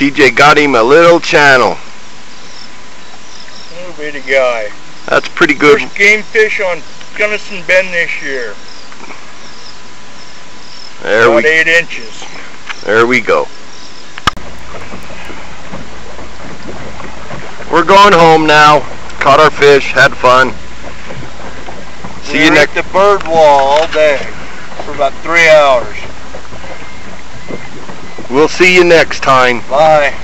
TJ got him a little channel. Little bitty guy. That's pretty good. First game fish on Gunnison Bend this year. About 8 inches. There we go. We're going home now. Caught our fish, had fun. See you next. The bird wall all day for about 3 hours. We'll see you next time. Bye.